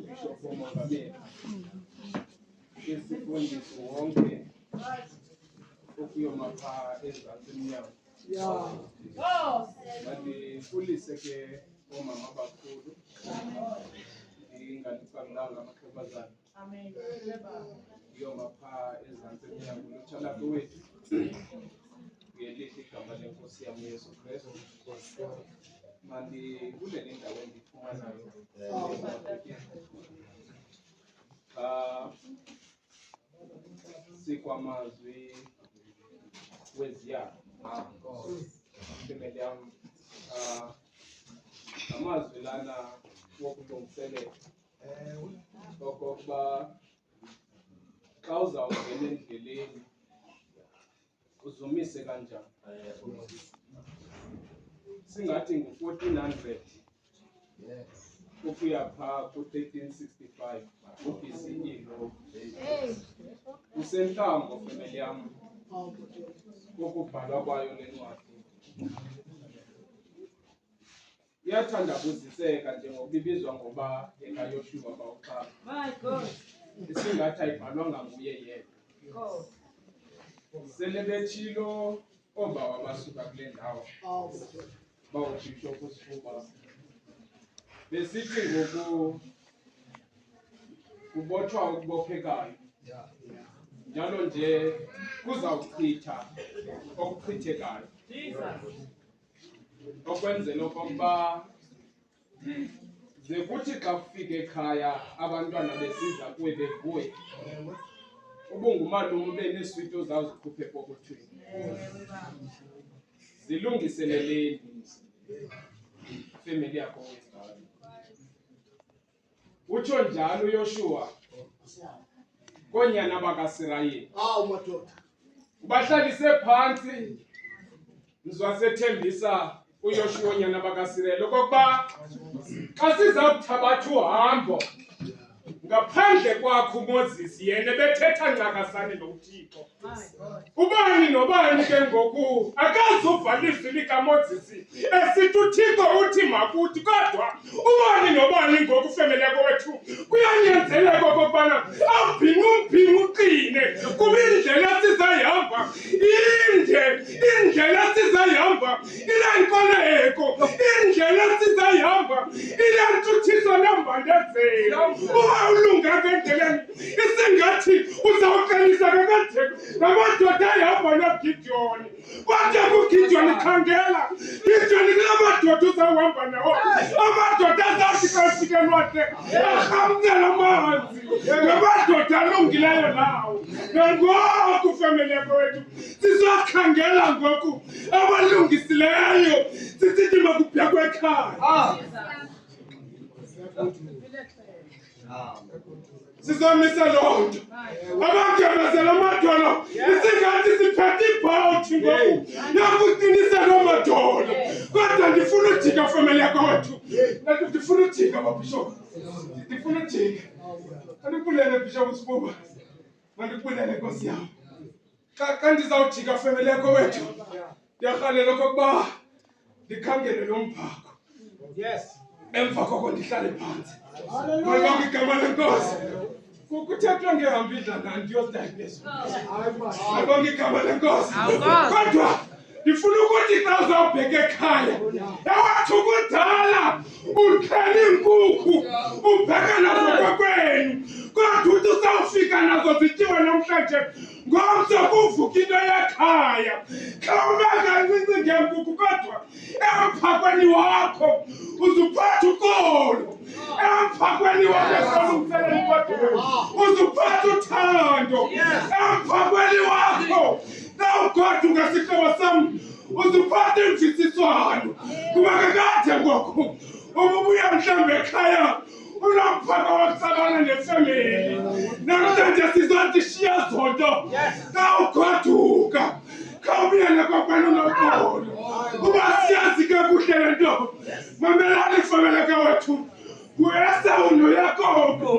Bishop Mongameli isifundiso wonke ukuyomapha ezantsi emnyango. Mandifulise ke omama abakhulu ingalicakulanga amaxhewazana uyomapha ezantsi emnyango lutsha lakho wethu uyelihle igama lenkosi yam uYesu Kristu. Mandikule nendawo endifumanayo sikwamazwi weziyalo femeli yam amazwi lana wokulungiselela okokuba xa uzawungena endleleni uzumise kanjani. Singathi ngu-1400 ukuya phaa ku-1365 u-BCE lo usentlambo femeli yam ukubhalwa kwayo le ncwadi. Iyathandabuziseka njengoba ibizwa ngoba engaYoshua bawuxaba isingathi ayibhalwanga nguye yedwa. Sele betshilo oobawo abasuka kule ndawo bawubhishophu uSifuba besithi ngoku kubotshwa okubophekayo njalo nje kuzawuchitha okuchithekayo okwenzela okokuba ze kuthi xa kufika ekhaya abantwana besiza kuwe bevuya ubungumalume ube neeswiti ozawuzikhupha epokothweni. Zilungiseleleni femeli yakho wezalo. Utsho njalo uYoshua koonyana bakaSirayeli ubahlalise phantsi mzwasethembisa uYoshua oonyana bakaSirayeli okokuba xa sizawuthabatha uhambo ngaphandle kwakho uMoses yena bethetha ncakasane noThixo. Ubani nobani ke ngoku akazuva ilizwi likaMoses esithi uThixo uthi makuthi, kodwa ubani nobani ngoku femeli yakho wethu kuyanyanzeleka okokubana awubhinqe uqine kuba indlela sizayihamba indlela sizayihamba ilenkoleko, indlela sizayihamba ilentuthiso nembandezelo. Uba ulunga ngendleleni isingathi uzawuqalisa kakade namadoda ayihamba noGidiyoni. Kodwa kuGidiyoni khangela, Gidiyoni kulamadoda uzawuhamba nawo, amadoda azawuthi kasikelwate arhamkela amanzi ngamadoda alungileyo nawo. Nangoku femeli yakho wethu sizokhangela ngoku abalungisileyo sisithi makuphekwe ekhaya. Sizomisa loo nto abagabazela amadolo isingathi siphethe ibhawuthi ngoku nakuqinisa loo madolo. Kodwa ndifuna ujika femeli yakho wethu, ndifuna ujika babhishophu, ndifuna ujika. Mandikubulele bhishophu Sifuba, mandikubulele nkosi yam. Xa ndizawujika femeli yakho wethu ndiyarhalela okokuba ndikhangele lo mphako. Emva koko ndihlale phantsi. Malibonke igama lenkosi. Kuthethwa ngehambe idlanga ndiyozidayibhesa. Malibonke igama lenkosi. Kodwa ndifuna ukuthi xa uzawubheka ekhaya ewathi ukudala ukhela iinkukhu ubheka nazo kokwenu, kodwa uthi usawufika nazo zityiwe namhlanje ngomso kuvuka into yekhaya. Khawube kancinci ngeenkukhu kodwa emphakweni wakho uzuphatha ukolo, emphakweni wakho esolungiselela kodwa uzuphatha uthando, emphakweni wakho nawugodwa ngesihlobo sam uzuphatha imvisiswano. Kuba kakade ngoku ububuya mhlawumbi ekhaya unomphako wokusabana nefemeli, namhlanje sizothi shiya zonto nawugoduka khawubuyele kokwenu nokolo. Kuba siyazi kakuhle le nto, mamelani ifemeli yakho wethu kuEsau noYakobo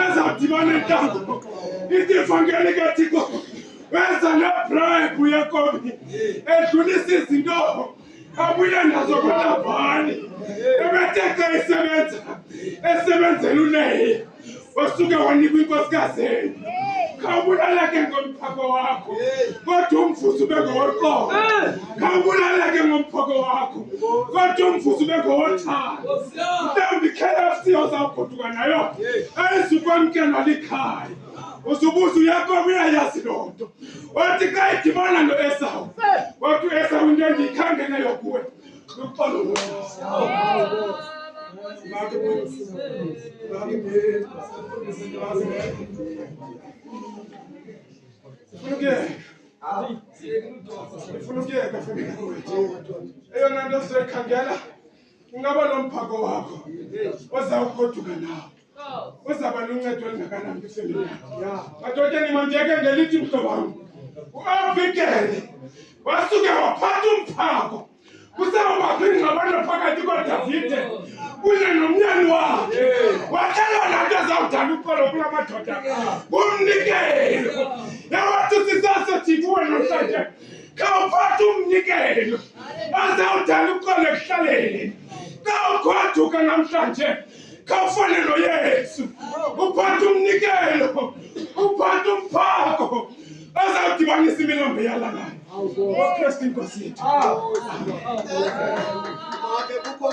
ezawudibana entambo. Ithi ivangeli kaThixo wenza nebribe uYakobi edlulisa izinto abuya nazo kulabhani ebeteka esebenzela uneya wasuke wanikwa inkosikazi khawubulaleke ngomphako wakho kodwa umvuzo ube ngowoqobo khawubulaleke ngomphako wakho kodwa umvuzo ube ngowothando mhlawumbi i-KFC ozawugoduka nayo ayizukwamkelwa likhaya uzubuza uyakobe uyayazi loo nto wathi xa idibana no-Esawu wathi u-Esawu into endiyikhangeleyo kuwe luxolo lolwazi Ufuna ukuyeka eyona nto sizoyikhangela ingaba lo mphako wakho ozawugoduka nawo uzaba luncedo olungakanani kwifemeli yakho. Madotyeni mandiyeke ngelithi mhlobo wam u-Abigail wasuke waphatha umphako kusawubakho ingxabano phakathi koDavide kunye nomyeni wakhe waxelwa laa nto ezawudala uxolo kula madoda ngumnikelo yawathi sisasethi kuwe namhlanje khawuphatha umnikelo azawudala uxolo ekuhlaleni khawugoduka namhlanje khawufane noYesu uphathe umnikelo uphathe umphako azawudibanisa imilambo yalalayo. Kristu inkosi yethu.